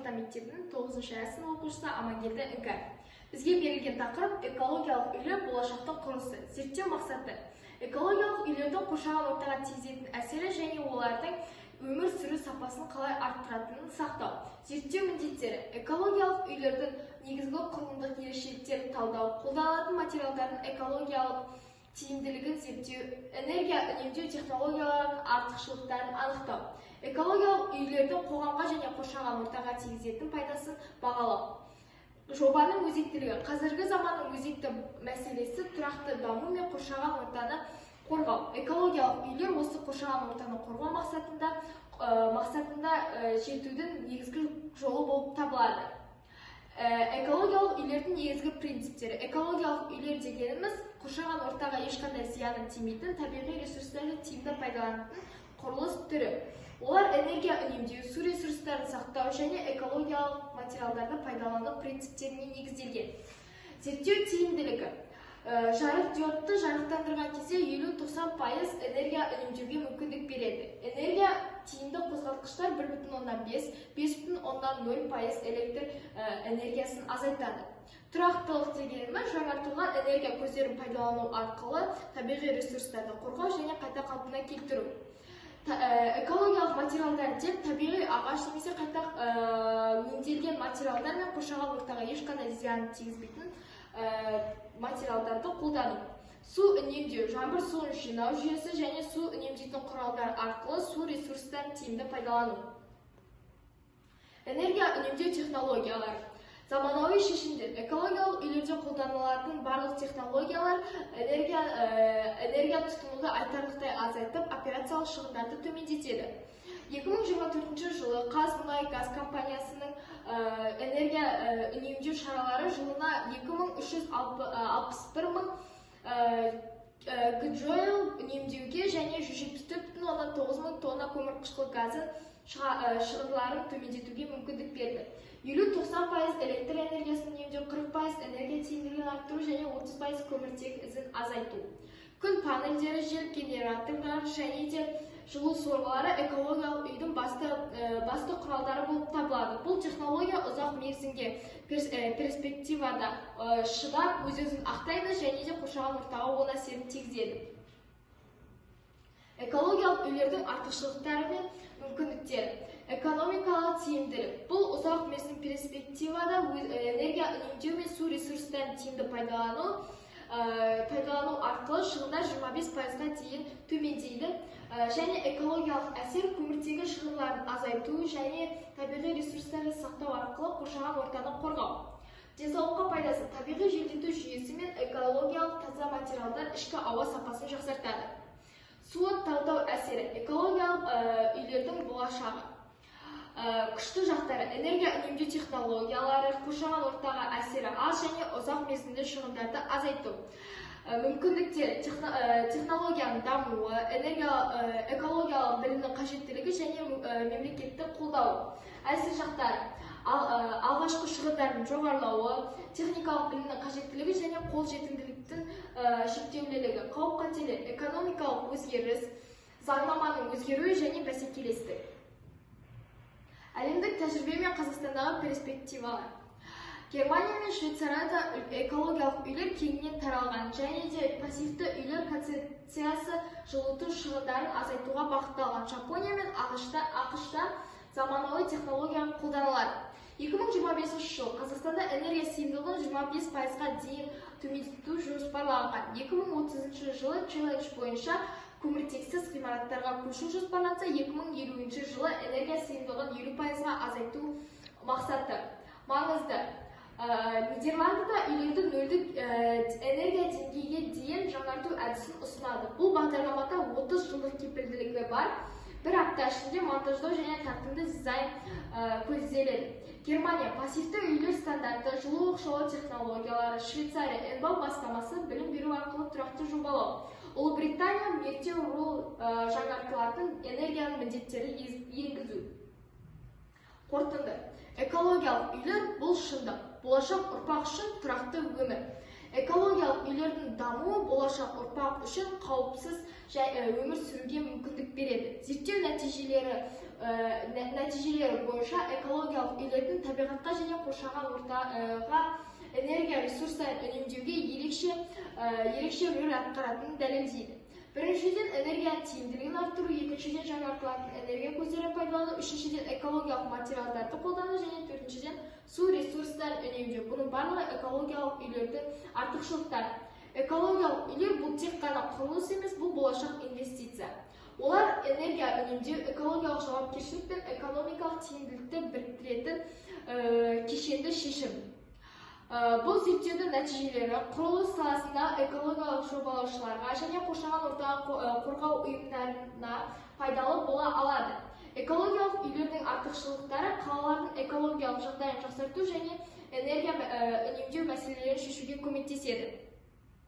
орта мектебінің 9-шы сынып оқушысы Амангелді Іңкәр. Бізге берілген тақырып экологиялық үйлер болашақтың құрылысы. Зерттеу мақсаты: экологиялық үйлердің қоршаған ортаға тигізетін әсері және олардың өмір сүру сапасын қалай арттыратынын сақтау. Зерттеу міндеттері: экологиялық үйлердің негізгі құрылымдық ерекшеліктерін талдау, қолданылатын материалдардың экологиялық тиімділігін зерттеу, энергия үнемдеу технологияларының артықшылықтарын анықтау, экологиялық үйлердің қоғамға және қоршаған ортаға тигізетін пайдасын бағалау. Жобаның өзектілігі: қазіргі заманның өзекті мәселесі тұрақты даму мен қоршаған ортаны қорғау. Экологиялық үйлер осы қоршаған ортаны қорғау мақсатында жетудің негізгі жолы болып табылады. Экологиялық үйлердің негізгі принциптері: экологиялық үйлер дегеніміз қоршаған ортаға ешқандай зияны тимейтін, табиғи ресурстарды тиімді пайдаланатын құрылыс түрі. Олар энергия үнемдеу, су ресурстарын сақтау және экологиялық материалдарды пайдалану принциптеріне негізделген. Зерттеу тиімділігі: жарықдиодты жарықтандырған кезде 50-90% энергия үнемдеуге мүмкіндік береді. Энергия тиімді қозғалтқыштар 1,5-5,0% электр энергиясын азайтады. Тұрақтылық дегеніміз жаңартылған энергия көздерін пайдалану арқылы табиғи ресурстарды қорғау және қайта қалпына келтіру. Экологиялық материалдар деп табиғи ағаш немесе қайта өңделген материалдар мен қоршаған ортаға ешқандай зиян тигізбейтін материалдарды қолдану. Су үнемдеу: жаңбыр суын жинау жүйесі және су үнемдейтін құралдар арқылы су ресурстарын тиімді пайдалану. Энергия үнемдеу технологиялары: заманауи шешімдер. Экологиялық үйлерде қолданылатын барлық технологиялар энергия тұтынуды айтарлықтай азайтып, операциялық шығындарды төмендетеді. 2024 жылы Қазмұнайгаз компаниясының энергия үнемдеу шаралары жылына 2361 мың гджойл үнемдеуге және 174,9 мың тонна көмірқышқыл газы шығындыларын төмендетуге мүмкіндік берді. 50-90% электр энергиясын үнемдеу, 40% энергия тиімділігін арттыру және 30% көміртек ізін азайту. Күн панельдері, жел генераторлары және де жылу сорғылары экологиялық үйдің басты құралдары болып табылады. Бұл технология ұзақ мерзімге перспективада шыдап, өз-өзін ақтайды және де қоршаған ортаға оң әсерін тигізеді. Экологиялық үйлердің артықшылықтары мен мүмкіндіктері: экономикалық тиімділік: бұл ұзақ мерзім перспективада энергия үнемдеу мен су ресурстарын тиімді пайдалану арқылы шығындар 25%-ға дейін төмендейді және экологиялық әсер: көміртегі шығындарын азайту және табиғи ресурстарды сақтау арқылы қоршаған ортаны қорғау. Денсаулыққа пайдасы: табиғи желдету жүйесі мен экологиялық таза материалдар ішкі ауа сапасын жақсартады. Суы талдау әсері: экологиялық үйлердің болашағы. Күшті жақтары: энергия үнемдеу технологиялары, қоршаған ортаға әсері аз және ұзақ мерзімді шығындарды азайту. Мүмкіндіктері: технологияның дамуы, экологиялық білімнің қажеттілігі және мемлекеттік қолдау. Әлсіз жақтары: алғашқы шығындардың жоғарылауы, техникалық білімнің қажеттілігі және қолжетімділіктің шектеулілігі. Қауіп-қатерлер: экономикалық өзгеріс, заңнаманың өзгеруі және бәсекелестік. Әлемдік тәжірибе мен Қазақстандағы перспективалар: Германия мен Швейцарияда экологиялық үйлер кеңінен таралған және де пассивті үйлер концепциясы жылыту шығындарын азайтуға бағытталған. Жапония мен ақш-та заманауи технология қолданылады. 2025 жыл Қазақстанда энергия сиымдылығын 25%-ға дейін төмендету жоспарланған. 2030 жылы челлендж бойынша көміртексіз ғимараттарға көшу жоспарланса, 2050 жылы энергия сиымдылығын 50%-ға азайту мақсаты. Маңызды: Нидерландыда үйлерді нөлдік энергия деңгейге дейін жаңарту әдісін ұсынады. Бұл бағдарламада 30 жылдық кепілділігі бар. Бір апта ішінде монтаждау және тартымды дизайн көзделеді. Германия пассивті үйлер стандарты, жылу оқшаулау технологиялары. Швейцария энбау бастамасы, білім беру арқылы тұрақты жобалау. Ұлыбритания метеорол жаңартылатын энергияның міндеттері енгізу. Қорытынды: экологиялық үйлер бұл шындық, болашақ ұрпақ үшін тұрақты өмір. Экологиялық үйлердің дамуы болашақ ұрпақ үшін қауіпсіз өмір сүруге мүмкіндік береді. Зерттеу нәтижелері нәтижелері бойынша экологиялық үйлердің табиғатқа және қоршаған ортаға энергия ресурстарын үнемдеуге ерекше рөл атқаратынын дәлелдейді. Біріншіден, энергия тиімділігін арттыру, екіншіден, жаңартылатын энергия көздерін пайдалану, үшіншіден, экологиялық материалдарды қолдану және төртіншіден, су ресурстарын үнемдеу. Бұның барлығы экологиялық үйлердің артықшылықтары. Экологиялық үйлер бұл тек қана құрылыс емес, бұл болашақ инвестиция. Олар энергия үнемдеу, экологиялық жауапкершілік пен экономикалық тиімділікті біріктіретін кешенді шешім. Бұл зерттеудің нәтижелері құрылыс саласында экологиялық жобалаушыларға және қоршаған ортаны қорғау ұйымдарына пайдалы бола алады. Экологиялық үйлердің артықшылықтары қалалардың экологиялық жағдайын жақсарту және энергия үнемдеу мәселелерін шешуге көмектеседі.